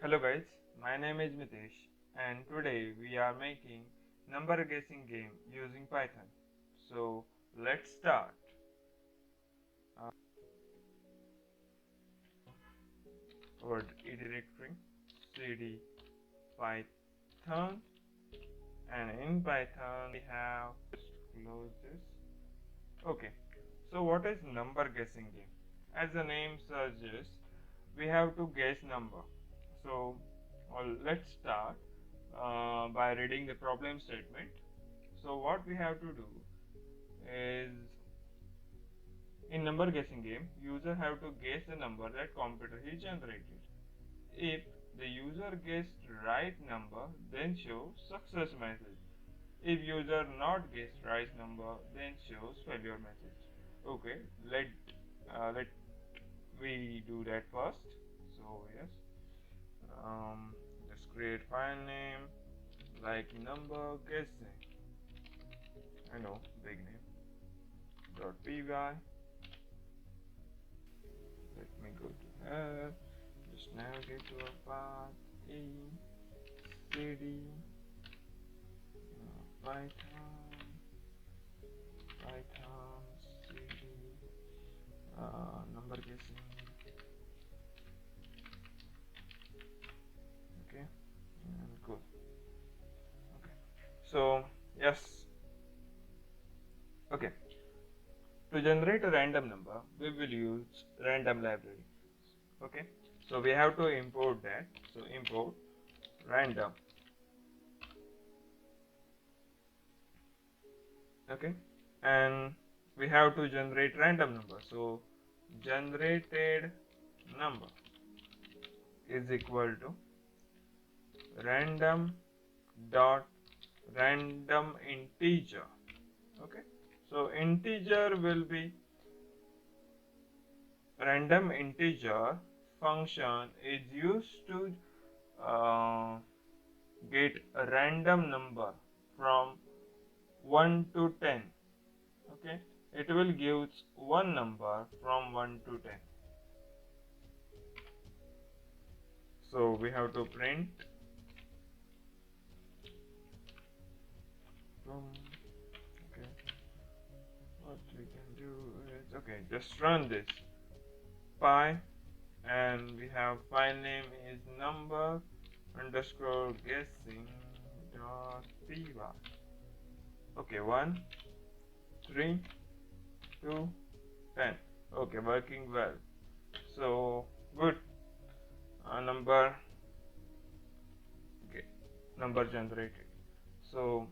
Hello guys, my name is Mitesh and today we are making number guessing game using Python. So let's start. Uh, Word E directory cd Python, and in Python we have just close this. Okay, so what is number guessing game? As the name suggests, we have to guess number. So let's start by reading the problem statement. So what we have to do is, in number guessing game, user have to guess the number that computer is generated. If the user guessed right number, then show success message. If user not guessed right number, then shows failure message. Okay, let we do that first. So yes, just create file name like number guessing. I know, big name. .py. Let me go to help. Just navigate to a path cd Python cd number guessing. Okay, and cool. Okay, so yes. Okay, to generate a random number, we will use random library. Okay, so we have to import that. So import random. Okay, and we have to generate random number. So generated number is equal to random dot random integer. Okay, so integer will be random integer function is used to get a random number from 1 to 10. Okay, it will give one number from 1 to 10. So we have to print okay, what we can do is, okay, just run this py, and we have file name is number underscore guessing dot py. Okay, 1 3 2 10. Okay, working well. So good. Number, okay, number generated. So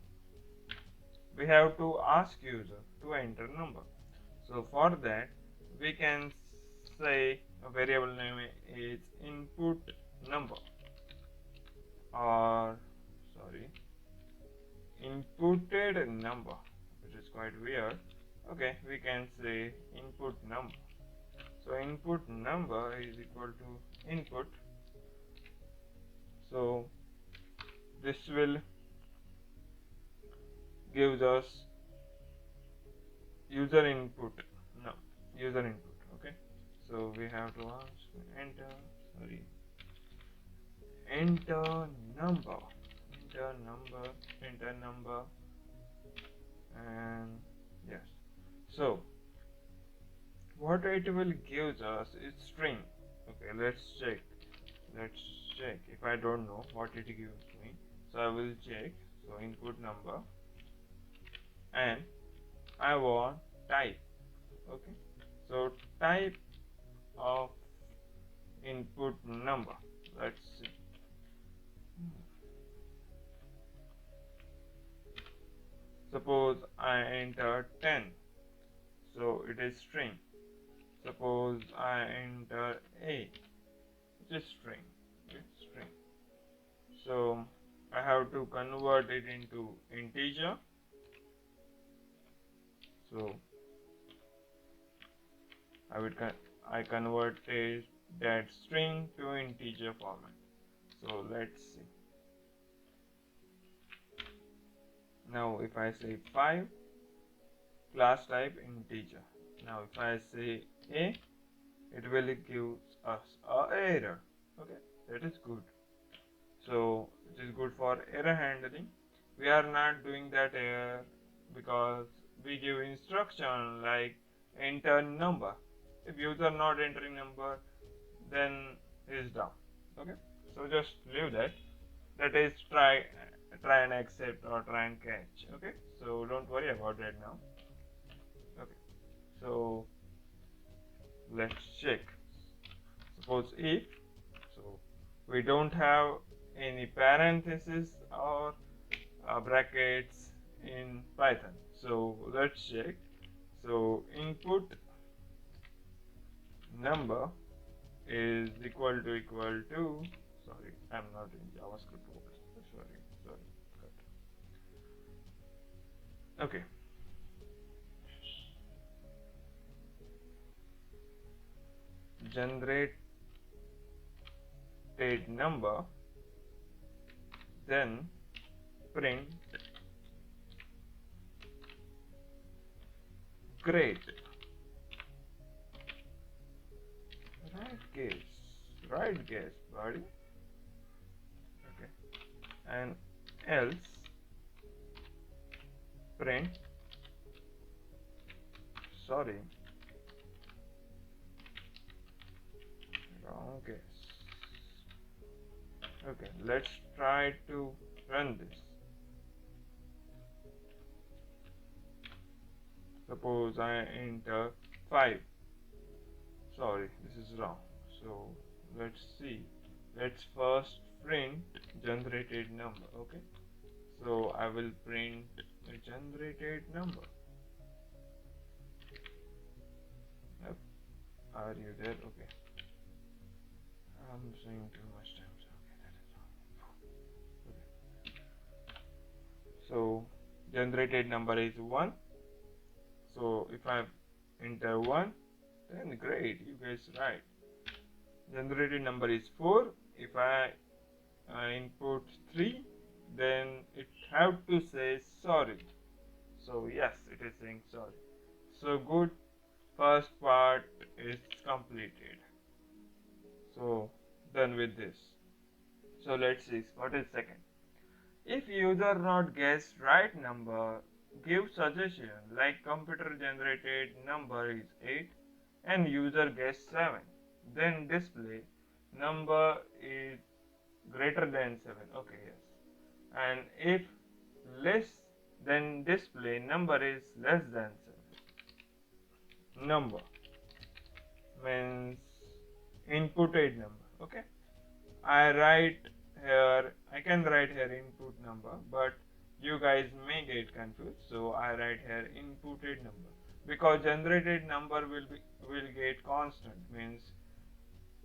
we have to ask user to enter number. So for that we can say a variable name is input number, or sorry, inputted number, which is quite weird. Okay, we can say input number. So input number is equal to input. So this will gives us user input. No, user input. Okay, so we have to enter number, enter number, and yes. So what it will gives us is string. Okay, let's check if I don't know what it gives me. So I will check. So input number, and I want type. Okay, so type of input number, let's see. Suppose I enter 10, so it is string. Suppose I enter 8, it is string. It's string. So I have to convert it into integer. So I converted that string to integer format. So let's see. Now if I say 5, class type integer. Now if I say a, it will give us a error. Okay, that is good. So it is good for error handling. We are not doing that here because we give instruction like enter number. If user not entering number, then is down. Okay, so just leave that. That is try and accept or try and catch. Okay, so don't worry about that now. Okay, so let's check. Suppose if so we don't have any parenthesis or brackets in Python. So let's check. So input number is equal to sorry, I'm not in JavaScript mode. Sorry. Okay. Generated number, then print great. Right guess, buddy. Okay. And else print sorry, wrong guess. Okay, let's try to run this. Suppose I enter 5. Sorry, this is wrong. So let's see. Let's first print generated number. Okay, so I will print a generated number. Yep. Are you there? Okay, I'm saying too much times. Okay, that is wrong. Okay. So generated number is 1. So if I enter 1, then great, you guys right. Generated number is 4. If I input 3, then it have to say sorry. So yes, it is saying sorry. So good, first part is completed. So done with this. So let's see what is second. If user not guess right number, give suggestion like computer generated number is 8 and user guess 7. Then display number is greater than 7. Okay, yes. And if less, then display number is less than 7. Number means inputted number. Okay, I can write here input number, but you guys may get confused, so I write here inputted number because generated number will get constant, means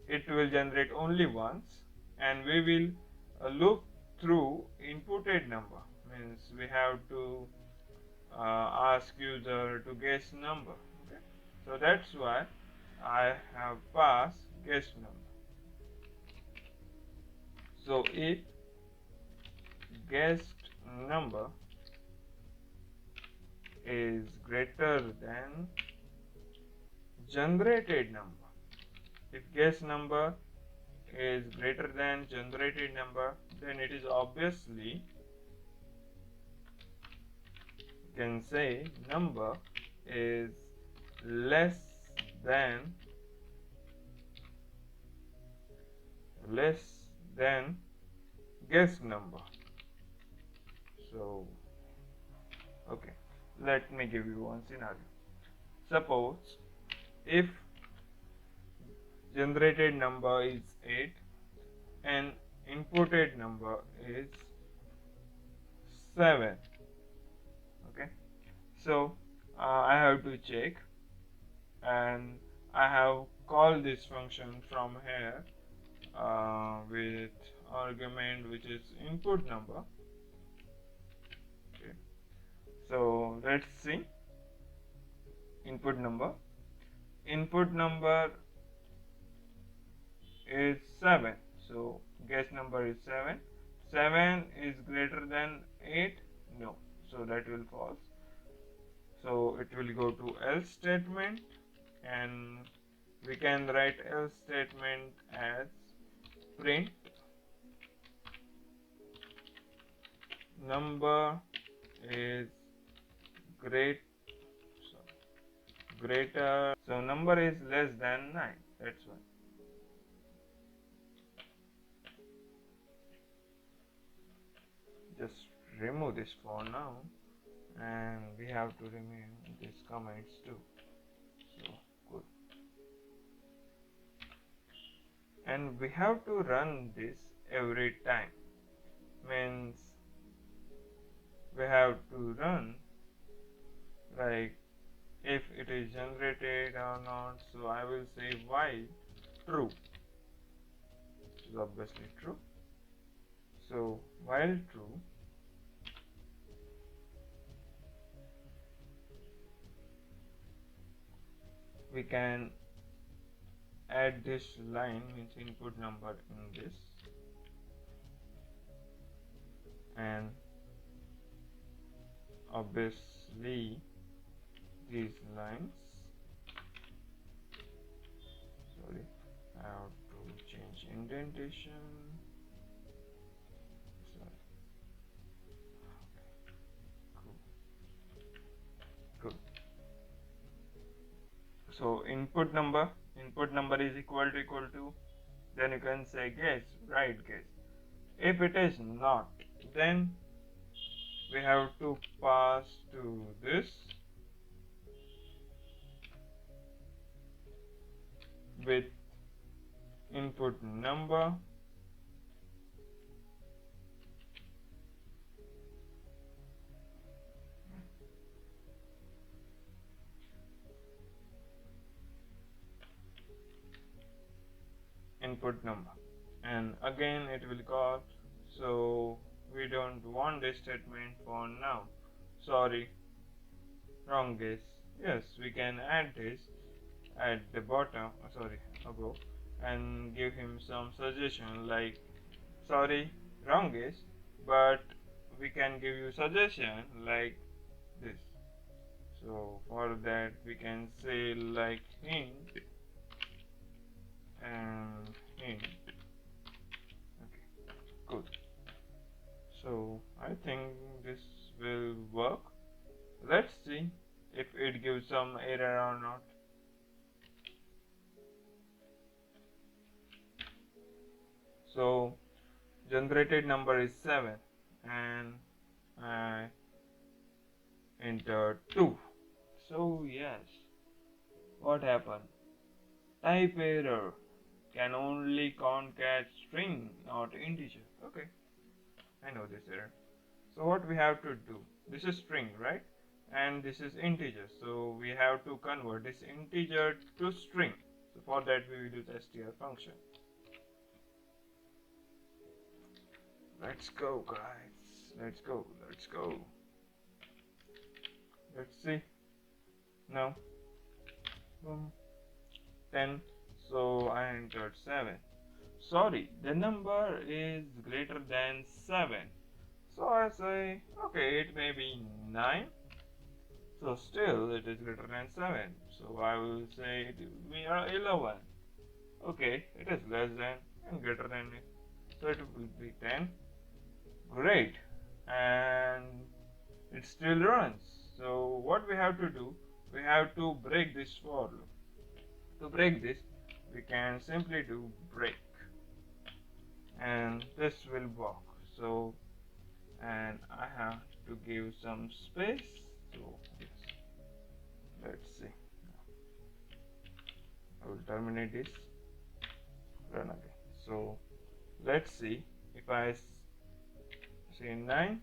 it will generate only once, and we will look through inputted number, means we have to ask user to guess number. Okay, so that's why I have passed guess number. So if guessed number is greater than generated number, if guess number is greater than generated number, then it is obviously, you can say number is less than guess number. So okay, let me give you one scenario. Suppose if generated number is 8 and inputted number is 7. Okay, so I have to check, and I have called this function from here with argument which is input number. Okay, so let's see input number is 7, so guess number is 7. 7 is greater than 8, no, so that will false. So it will go to else statement, and we can write else statement as print number is great greater, so number is less than 9, that's why. Just remove this for now, and we have to remove these comments too. So good. And we have to run this every time. Means we have to run like if it is generated or not. So I will say while true. This is obviously true. So while true, we can add this line, means input number in this, and obviously these lines, sorry, I have to change indentation, sorry. Cool. So input number is equal to, then you can say guess, right guess. If it is not, then we have to pass to this with input number and again it will call. So we don't want this statement for now. Sorry, wrong guess. Yes, we can add this at the bottom, above, and give him some suggestion like, sorry, wrong guess, but we can give you suggestion like this. So for that we can say like hint and hint. Okay, good. So I think this will work. Let's see if it gives some error or not. So generated number is 7 and I enter 2. So yes, what happened? Type error, can only concat string, not integer. Okay, I know this error. So what we have to do, this is string, right? And this is integer, so we have to convert this integer to string. So for that we will use str function. Let's go guys, let's go. Let's see now. 10, so I entered 7. Sorry, the number is greater than 7. So I say, okay, it may be 9. So still it is greater than 7. So I will say it will be 11. Okay, it is less than and greater than it. So it will be 10. Great. And it still runs. So what we have to do, we have to break this for loop. To break this, we can simply do break, and this will work. So, and I have to give some space. So yes, let's see. I will terminate this, run again. So let's see if I say 9,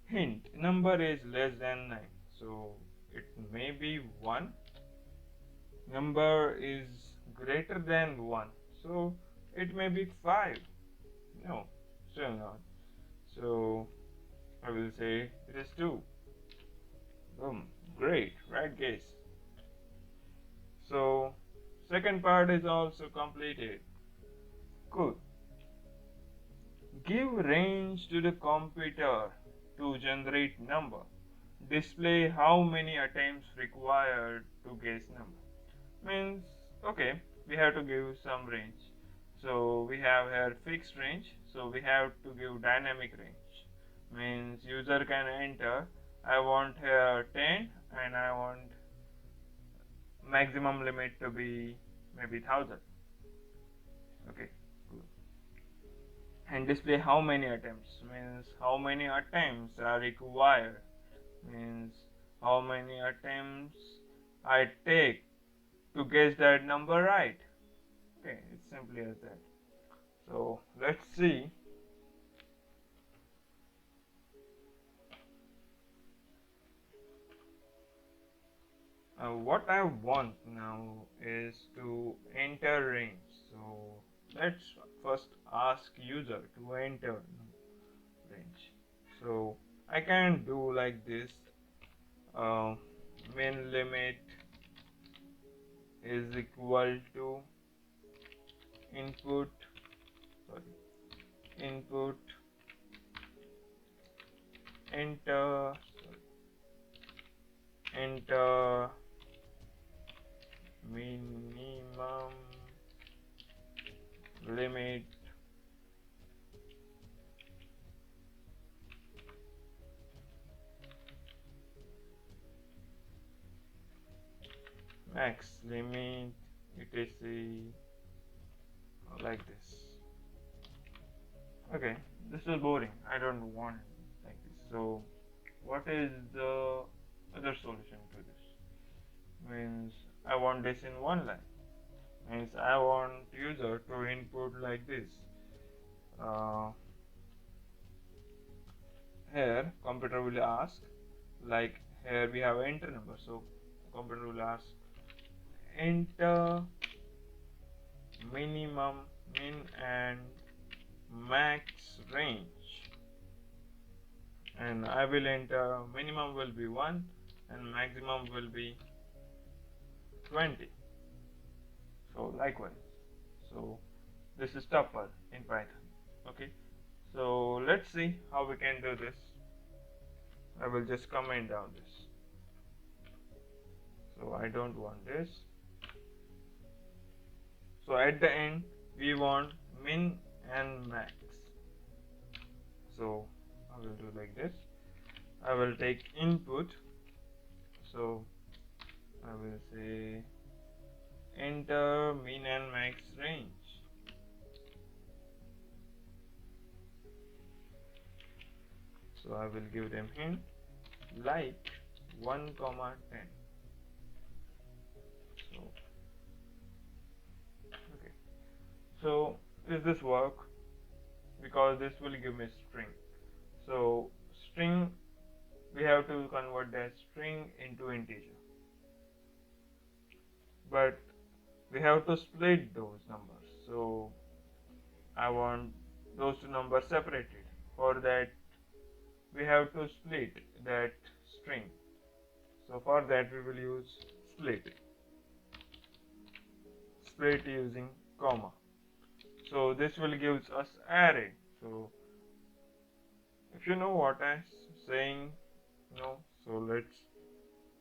hint number is less than 9, so it may be 1. Number is greater than 1, so it may be 5. No, still not. So I will say it is 2. Boom, great, right guess. So second part is also completed. Good. Give range to the computer to generate number. Display how many attempts required to guess number. Means, okay, we have to give some range. So we have here fixed range, so we have to give dynamic range. means user can enter I want here 10 and I want maximum limit to be maybe 1000. Okay, cool. And display how many attempts, means how many attempts are required, means how many attempts I take to guess that number right. Okay, it's simply as that. So let's see. What I want now is to enter range. So let's first ask user to enter range. So I can do like this. Uh, Min limit is equal to input. Sorry, input enter. Enter minimum limit max limit etc, like this. Okay, this is boring, I don't want like this. So what is the other solution to this? Means I want this in one line, means I want user to input like this. uh, Here computer will ask, like here we have enter number, so computer will ask enter minimum, min and max range, and I will enter minimum will be 1 and maximum will be 20. So likewise, so this is tuple in Python. Okay, so let's see how we can do this. I will just comment down this. So I don't want this. So at the end we want min and max. So I will do like this. I will take input. So I will say enter min and max range. So I will give them hint like 1, 10. So okay. So is this work? Because this will give me string. So string, we have to convert that string into integer. But we have to split those numbers. So I want those two numbers separated. For that we have to split that string. So for that we will use split using comma. So this will give us array. So if you know what I'm saying, no, so let's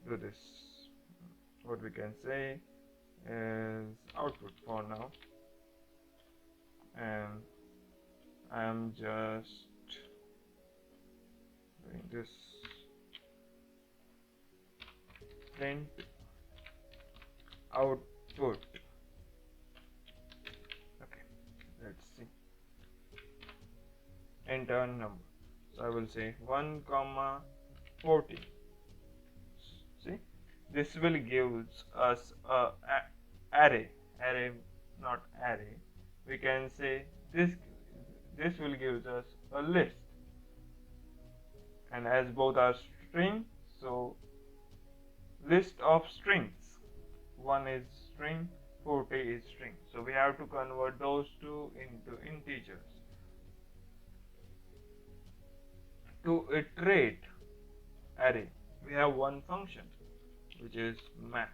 do this. What we can say is output for now, and I am just doing this print output. Okay, let's see, enter number. So I will say 1, 40. See, this will give us a array, not array. We can say this will give us a list, and as both are string, so list of strings. 1 is string, 40 is string. So we have to convert those two into integers. To iterate array, we have one function which is map.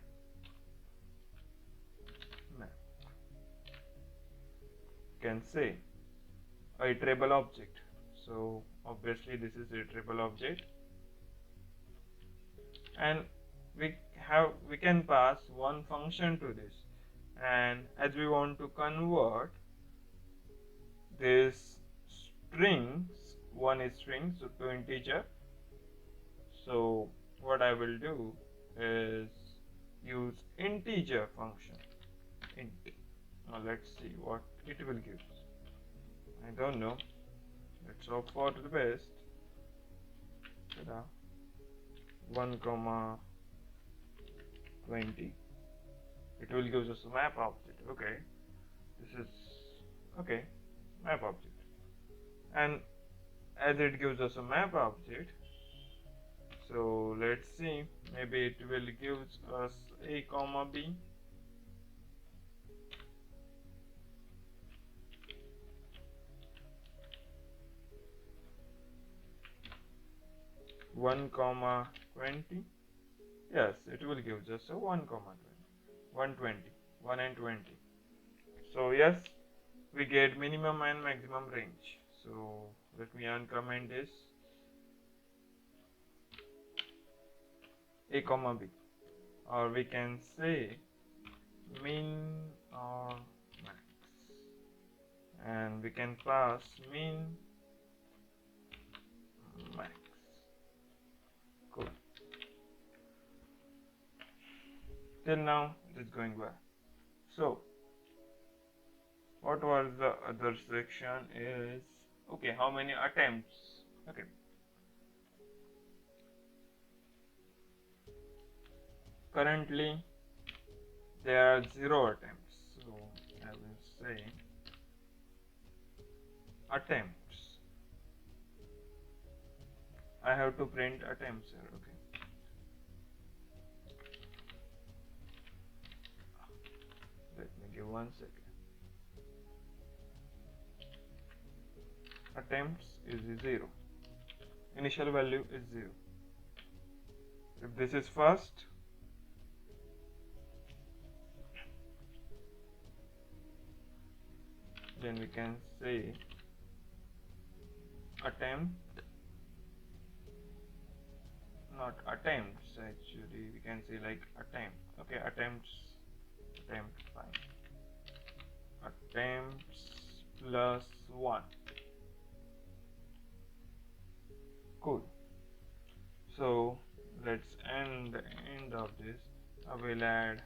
Can say a iterable object. So obviously this is iterable object, and we can pass one function to this, and as we want to convert this strings one is string, so to integer. So what I will do is use integer function int. Now let's see what it will give. I don't know. Let's hope for the best. Ta-da. 1 comma 20. It will give us a map object. Okay, this is okay, map object. And as it gives us a map object, so let's see, maybe it will give us a comma b. One comma 20. Yes, it will give just a 1 comma 20. 120. 1 and 20. So yes, we get minimum and maximum range. So let me uncomment this. A comma b, or we can say min or max, and we can pass min max. Cool. Till now it is going well. So what was the other section is, okay, how many attempts? Okay, currently there are 0 attempts, so I will say attempts. I have to print attempts here. Okay, let me give 1 second. Attempts is 0. Initial value is 0. If this is first, then we can say attempt, not attempts actually, we can say like attempt. Okay, attempts, fine. Attempts plus 1. Cool. So let's end the end of this. I will add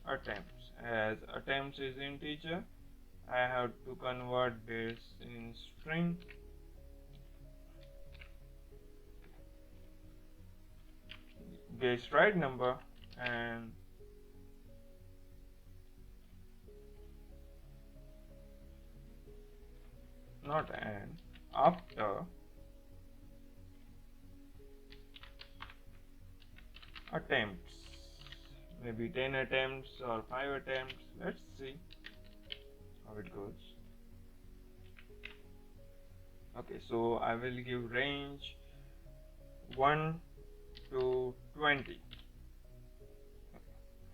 attempts. As attempts is integer, I have to convert this in string. Guess right number and not and, after attempts, maybe 10 attempts or 5 attempts. Let's see how it goes. Okay, so I will give range 1 to 20. Okay.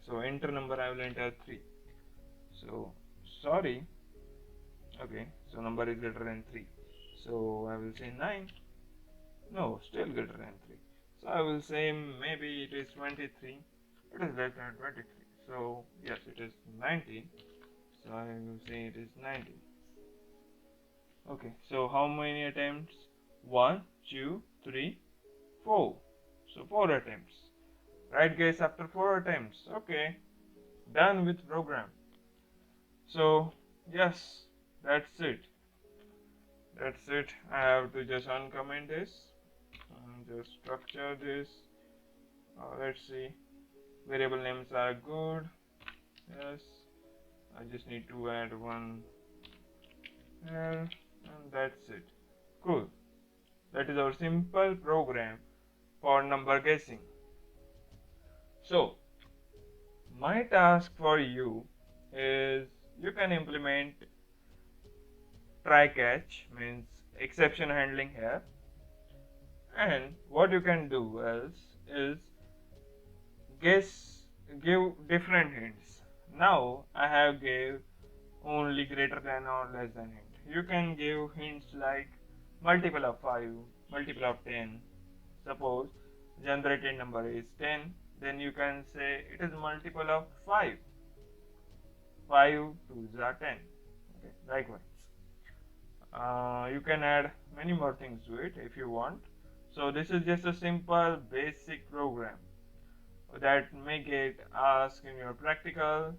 So enter number, I will enter 3. So sorry. Okay, so number is greater than 3. So I will say 9. No, still greater than 3. So I will say maybe it is 23. It is less than 23. So yes, it is 19. So I will say it is 19. Okay, so how many attempts? 1, 2, 3, 4. So 4 attempts. Right guys, after 4 attempts. Okay, done with program. So yes, that's it. That's it. I have to just uncomment this and just structure this. Let's see. Variable names are good. Yes. I just need to add one here, and that's it. Cool. That is our simple program for number guessing. So my task for you is, you can implement try catch, means exception handling here, and what you can do else is give different hints. Now I have gave only greater than or less than hint. You can give hints like multiple of 5, multiple of 10. Suppose generated number is 10, then you can say it is multiple of 5. 5 2s are 10. Okay, likewise. You can add many more things to it if you want. So this is just a simple basic program that may get asked in your practical,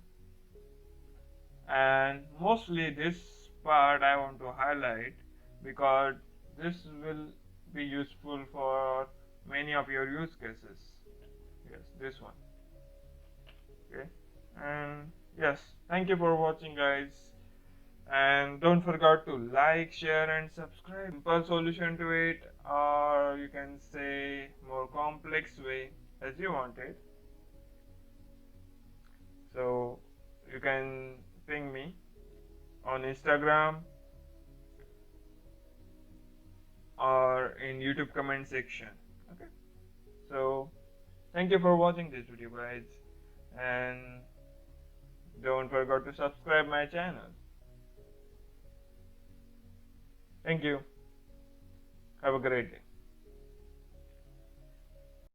and mostly this part I want to highlight because this will be useful for many of your use cases. Yes, this one. Okay, and yes, thank you for watching, guys. And don't forget to like, share, and subscribe. Simple solution to it, or you can say more complex way as you want it. So you can ping me on Instagram or in YouTube comment section. Okay. So thank you for watching this video, guys, and don't forget to subscribe my channel. Thank you. Have a great day.